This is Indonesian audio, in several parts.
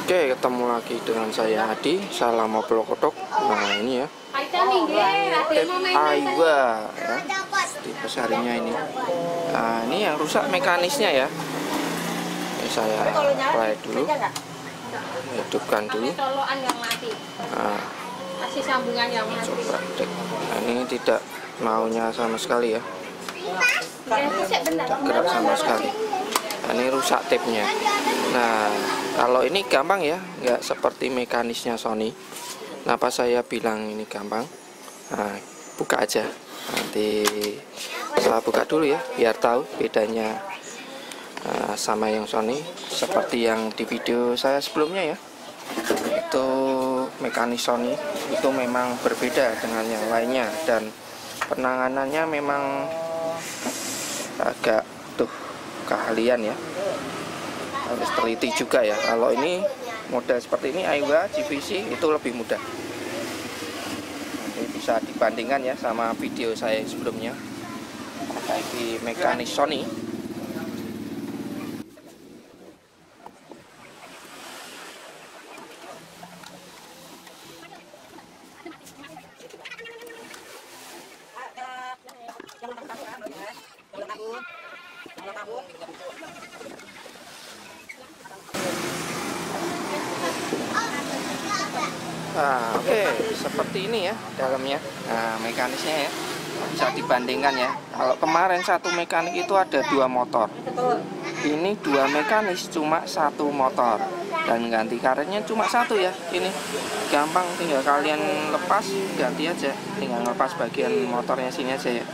Oke, ketemu lagi dengan saya Adi, salam ngobrol kodok. Nah ini ya, tip Aiwa ya, tipe sarinya ini. Nah ini yang rusak mekanisnya ya. Ini saya play dulu, hidupkan dulu. Nah, coba cek. Nah, ini tidak maunya sama sekali ya, tidak gerak sama sekali. Nah, ini rusak tipnya. Nah kalau ini gampang ya, nggak seperti mekanisnya Sony. Kenapa saya bilang ini gampang? Nah, buka aja. Nanti saya buka dulu ya, biar tahu bedanya sama yang Sony. Seperti yang di video saya sebelumnya ya, itu mekanis Sony itu memang berbeda dengan yang lainnya, dan penanganannya memang agak keahlian ya, harus teliti juga ya. Kalau ini model seperti ini Aiwa GVC itu lebih mudah. Nanti bisa dibandingkan ya sama video saya sebelumnya di mekanis Sony. Nah, oke, seperti ini ya dalamnya. Nah, mekanisnya ya bisa dibandingkan ya. Kalau kemarin satu mekanik itu ada 2 motor, ini 2 mekanis cuma 1 motor, dan ganti karetnya cuma 1 ya. Ini gampang, tinggal kalian lepas, ganti aja, tinggal lepas bagian motornya sini aja ya.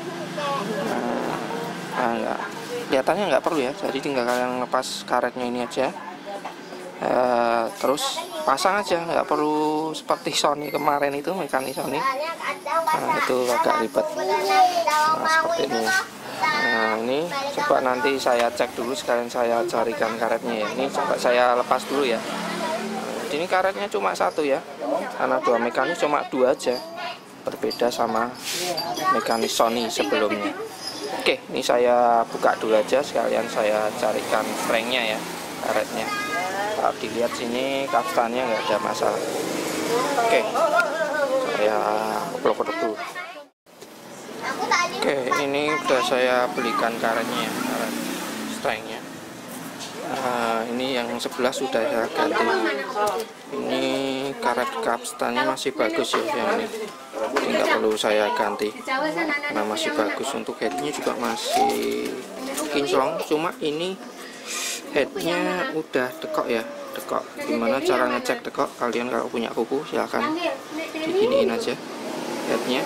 Enggak, kelihatannya nggak perlu ya, jadi tinggal kalian lepas karetnya ini aja. Terus pasang aja, nggak perlu seperti Sony kemarin itu, mekanis Sony. Nah, itu agak ribet. Nah, seperti ini. Nah, ini coba nanti saya cek dulu, sekalian saya carikan karetnya ya. Ini coba saya lepas dulu ya. Nah, ini karetnya cuma 1 ya, karena 2 mekanis cuma 2 aja, berbeda sama mekanis Sony sebelumnya. Oke, ini saya buka dulu aja, sekalian saya carikan sprengnya ya, karetnya. Kalau dilihat sini kapstannya nggak ada masalah. Oke, saya blok dulu. Oke, ini udah saya belikan karetnya ya, karet strengnya. Ini yang sebelah sudah saya ganti. Ini karet kapstannya masih bagus ya, yang ini nggak perlu saya ganti karena masih bagus. Untuk headnya juga masih kinclong, cuma ini headnya udah dekok ya, dekok. Gimana cara ngecek dekok? Kalian kalau punya kuku silahkan diginiin aja headnya.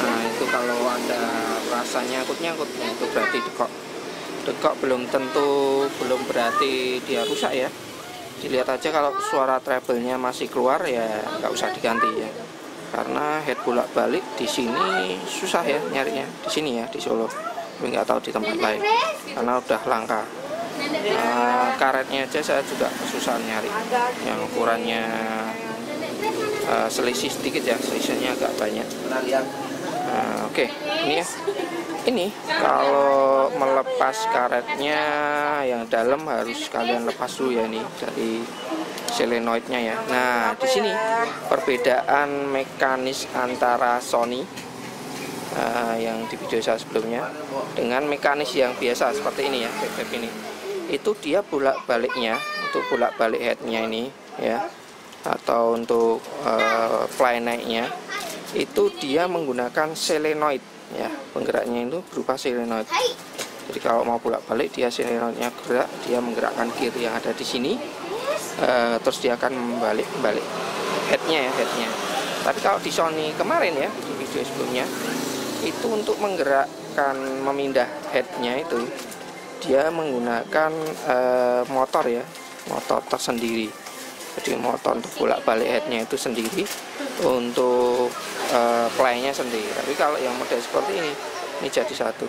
Nah itu kalau ada rasa nyangkut-nyangkut, nah itu berarti dekok. Dekok belum tentu, belum berarti dia rusak ya. Dilihat aja, kalau suara treble-nya masih keluar ya nggak usah diganti ya, karena head bolak-balik di sini susah ya nyarinya, di sini ya di Solo, tapi nggak tahu di tempat lain karena udah langka. Karetnya aja saya juga susah nyari yang ukurannya selisih sedikit ya, selisihnya agak banyak. Oke, ini ya, ini kalau melepas karetnya yang dalam harus kalian lepas dulu ya, ini dari solenoidnya ya. Nah di sini perbedaan mekanis antara Sony yang di video saya sebelumnya dengan mekanis yang biasa seperti ini ya, tip ini, itu dia bolak-baliknya, untuk bolak-balik headnya ini ya, atau untuk fly naiknya itu dia menggunakan solenoid ya, penggeraknya itu berupa solenoid. Jadi kalau mau bolak-balik, dia solenoidnya gerak, dia menggerakkan gear yang ada di sini, terus dia akan membalik headnya ya, headnya. Tapi kalau di Sony kemarin ya, di video sebelumnya, itu untuk menggerakkan, memindah headnya itu dia menggunakan motor ya, motor tersendiri. Jadi motor untuk bolak-balik headnya itu sendiri, untuk playnya sendiri. Tapi kalau yang model seperti ini jadi satu.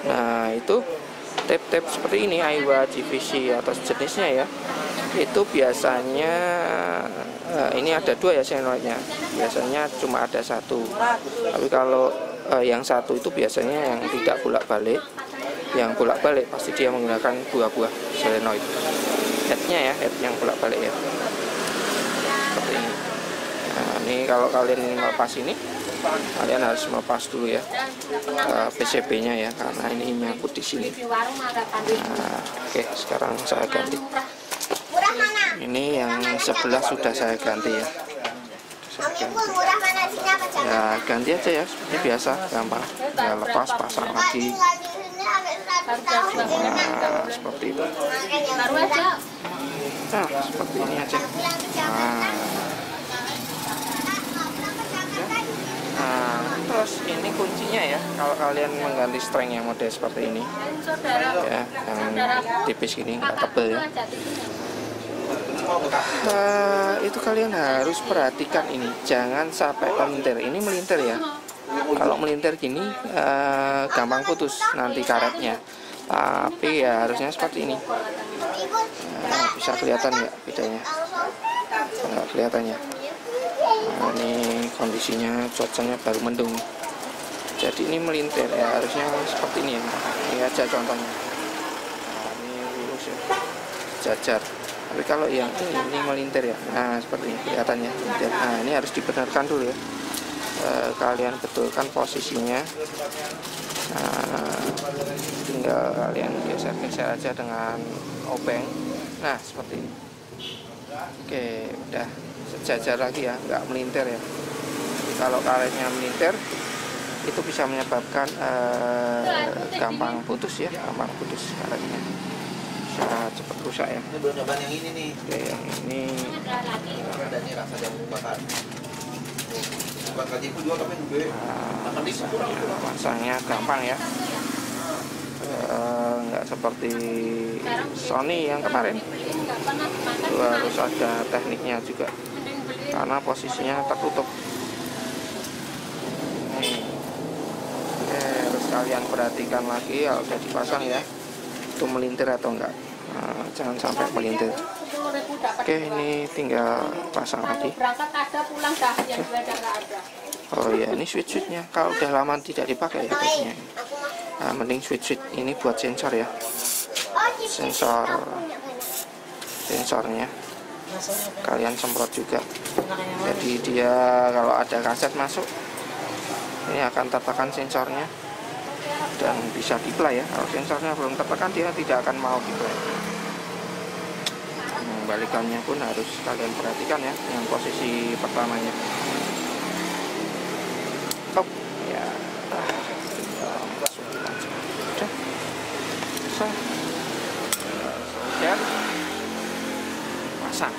Nah itu tip-tip seperti ini Aiwa GVC atau jenisnya ya, itu biasanya ini ada 2 ya solenoidnya, biasanya cuma ada 1. Tapi kalau yang 1 itu biasanya yang tidak bolak-balik, yang bolak-balik pasti dia menggunakan 2 buah solenoid headnya ya, head yang bolak-balik ya. Nah, ini kalau kalian ingin melepas ini, kalian harus melepas dulu ya PCB-nya ya, karena ini nyangkut di sini. Nah, oke, sekarang saya ganti. Ini yang sebelah sudah saya ganti ya. Ya ganti aja ya, seperti biasa, gampang. Ya lepas, pasang lagi. Nah, seperti itu. Nah, seperti ini aja. Nah, terus ini kuncinya ya, kalau kalian mengganti streng yang model seperti ini ya, yang tipis gini, nggak tebel ya. Itu kalian harus perhatikan ini, jangan sampai melintir. Ini melintir ya, kalau melintir gini gampang putus nanti karetnya. Tapi ya harusnya seperti ini. Bisa kelihatan nggak bedanya? Nggak kelihatannya. Nah, ini kondisinya cuacanya baru mendung, jadi ini melintir ya, harusnya seperti ini ya. Ini aja contohnya. Nah, ini lurus ya, jajar. Tapi kalau yang ini melintir ya, nah seperti ini kelihatannya. Nah, ini harus dibenarkan dulu ya. Kalian betulkan posisinya. Nah, tinggal kalian geser-geser aja dengan obeng. Nah, seperti ini. Oke, udah sejajar lagi ya, nggak melintir ya. Jadi kalau karetnya melintir, itu bisa menyebabkan gampang putus ya, gampang putus karetnya. Bisa cepat rusak ya. Ini belum nyobain yang ini nih. Oke, yang ini. Ada nih rasa jamu bakar. Bakar itu juga tapi gede. Masangnya gampang ya. Nggak seperti Sony yang kemarin. Itu harus ada tekniknya juga, karena posisinya tertutup. Oke, harus kalian perhatikan lagi kalau sudah dipasang ya, itu melintir atau enggak. Nah, jangan sampai melintir. Oke, ini tinggal pasang lagi. Oh ya, ini switch-switchnya kalau udah lama tidak dipakai ya biasanya. Nah, mending switch ini buat sensor ya, sensornya kalian semprot juga, jadi dia kalau ada kaset masuk ini akan tertekan sensornya dan bisa di-play ya. Kalau sensornya belum tertekan, dia tidak akan mau di-play. Balikannya pun harus kalian perhatikan ya, yang posisi pertamanya. Oh ya, dan pasang.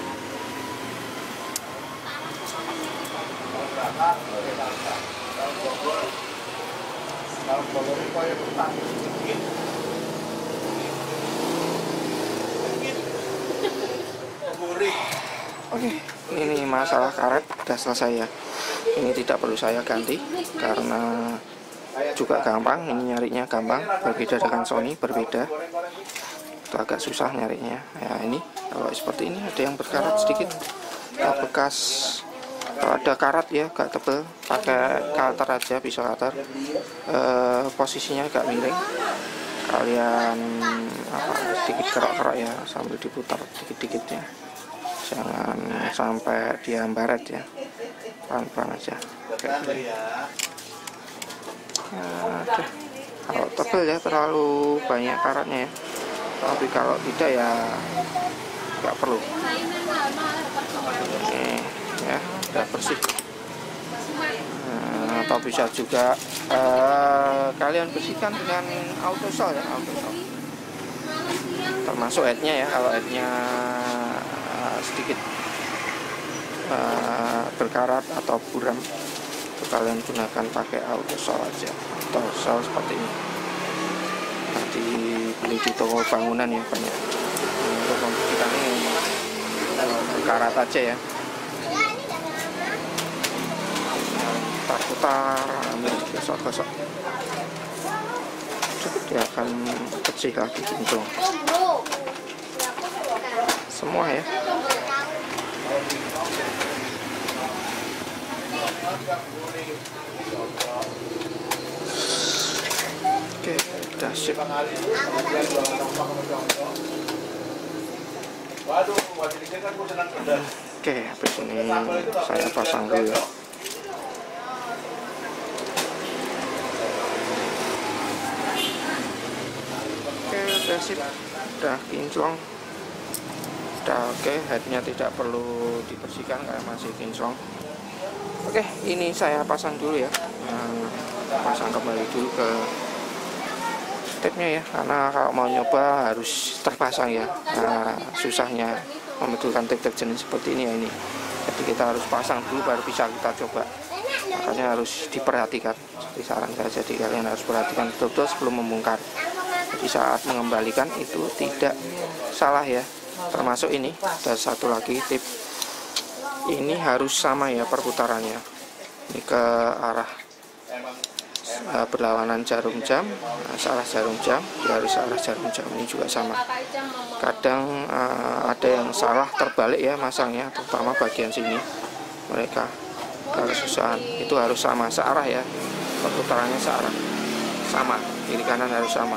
Oke, ini masalah karet udah selesai ya. Ini tidak perlu saya ganti karena juga gampang, ini nyarinya gampang, berbeda dengan Sony, berbeda. Itu agak susah nyarinya. Ya, ini kalau seperti ini ada yang berkarat sedikit, bekas. Kalau ada karat ya agak tebel, pakai cutter aja, pisau cutter. Posisinya agak miring. Kalian sedikit kerok-kerok ya, sambil diputar dikit-dikitnya. Jangan sampai dia baret ya, pelan-pelan aja. Oke. Oke. Kalau tebel ya terlalu banyak karatnya ya, tapi kalau tidak ya nggak perlu. Ini ya udah bersih. Atau bisa juga kalian bersihkan dengan autosol ya, autosol. Termasuk headnya ya, kalau headnya sedikit berkarat atau buram, itu kalian gunakan pakai autosol aja, autosol seperti ini. Nanti beli di toko bangunan ya banyak. Untuk membersihkan ini berkarat aja ya. Putar, ambil gosok-gosok, dia akan bersih lagi gitu. Semua ya. Oke, udah sip. Waduh, kan senang Oke, habis ini saya pasang dulu ya. Oke, udah sip, udah kinclong, udah oke. Headnya tidak perlu dibersihkan karena masih kinclong. Oke, ini saya pasang dulu ya. Pasang kembali dulu ke tapnya ya, karena kalau mau nyoba harus terpasang ya. Susahnya membetulkan tape jenis seperti ini ya ini. Jadi kita harus pasang dulu baru bisa kita coba. Makanya harus diperhatikan seperti saran saya. Jadi kalian harus perhatikan betul-betul sebelum membongkar. Jadi saat mengembalikan itu tidak salah ya. Termasuk ini ada satu lagi tip. Ini harus sama ya perputarannya. Ini ke arah berlawanan jarum jam, searah jarum jam, dia harus arah jarum jam. Ini juga sama. Kadang ada yang salah terbalik ya masangnya, terutama bagian sini mereka kesusahan. Itu harus sama searah ya, perputarannya searah, sama, kiri kanan harus sama.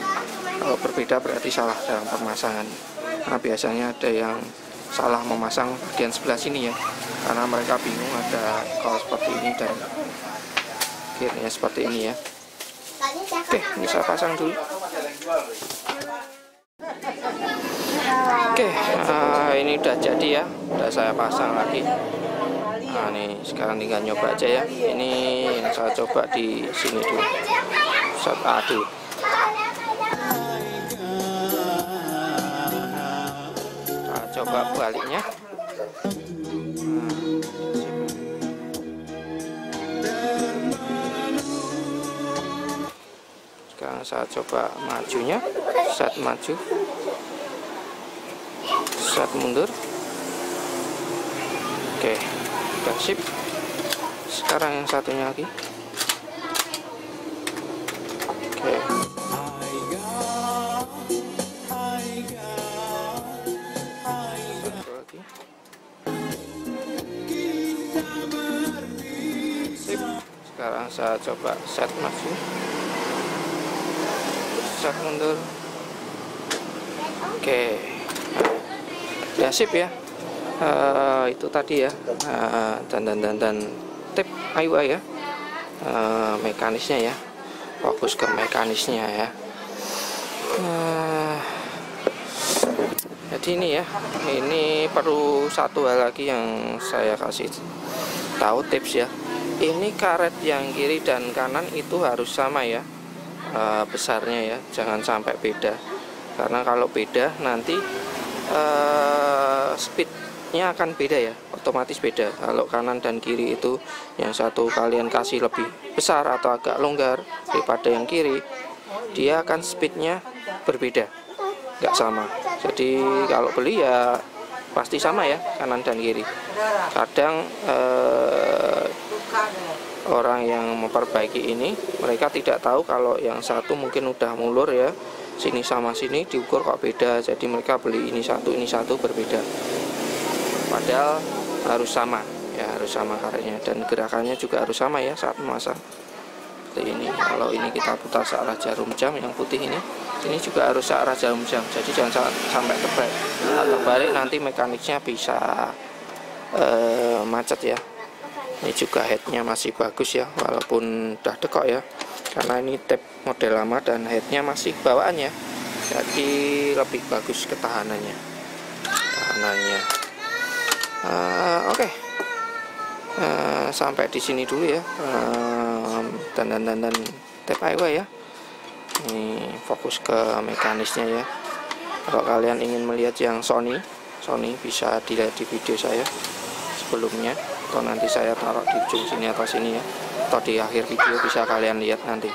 Kalau berbeda berarti salah dalam pemasangan. Nah biasanya ada yang salah memasang bagian sebelah sini ya, karena mereka bingung ada kalau seperti ini dan akhirnya seperti ini ya. Oke, ini saya pasang dulu. Oke, ini udah jadi ya, udah saya pasang lagi. Nah nih sekarang tinggal nyoba aja ya. Ini yang saya coba di sini dulu, set A dulu. Saya coba baliknya. Sekarang saya coba majunya, set maju, set mundur. Oke, udah sip. Sekarang yang satunya lagi. Oke. Satu lagi. Sip. Sekarang saya coba set maju, set mundur. Oke, ya sip ya. Itu tadi ya, dan tip Aiwa ya, mekanisnya ya, fokus ke mekanisnya ya. Jadi ini ya, ini perlu satu hal lagi yang saya kasih tahu tips ya. Ini karet yang kiri dan kanan itu harus sama ya, besarnya ya, jangan sampai beda, karena kalau beda nanti speednya akan beda ya, otomatis beda. Kalau kanan dan kiri itu yang satu kalian kasih lebih besar atau agak longgar daripada yang kiri, dia akan speednya berbeda, nggak sama. Jadi kalau beli ya pasti sama ya, kanan dan kiri. Kadang orang yang memperbaiki ini mereka tidak tahu kalau yang satu mungkin udah mulur ya, sini sama sini diukur kok beda, jadi mereka beli ini satu berbeda, padahal harus sama ya, harus sama karetnya dan gerakannya juga harus sama ya saat memasang. Seperti ini, kalau ini kita putar searah jarum jam yang putih ini juga harus searah jarum jam, jadi jangan sampai terbalik. Terbalik nanti mekaniknya bisa macet ya. Ini juga headnya masih bagus ya, walaupun udah dekok ya, karena ini tape model lama dan headnya masih bawaan ya, jadi lebih bagus ketahanannya. Oke. Sampai di sini dulu ya, dan tape Aiwa ya. Ini fokus ke mekanisnya ya. Kalau kalian ingin melihat yang Sony bisa dilihat di video saya sebelumnya, atau nanti saya taruh di ujung sini atau sini ya, atau di akhir video bisa kalian lihat nanti.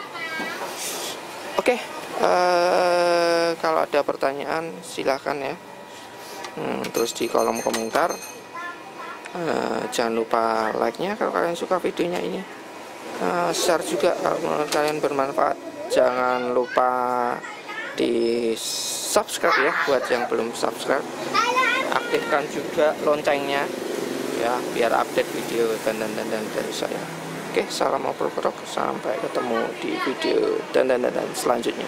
Oke, kalau ada pertanyaan silahkan ya, terus di kolom komentar. Jangan lupa like-nya kalau kalian suka videonya ini, share juga kalau menurut kalian bermanfaat. Jangan lupa di subscribe ya buat yang belum subscribe, aktifkan juga loncengnya ya biar update video dan dari saya. Oke, salam oprok, sampai ketemu di video dan selanjutnya.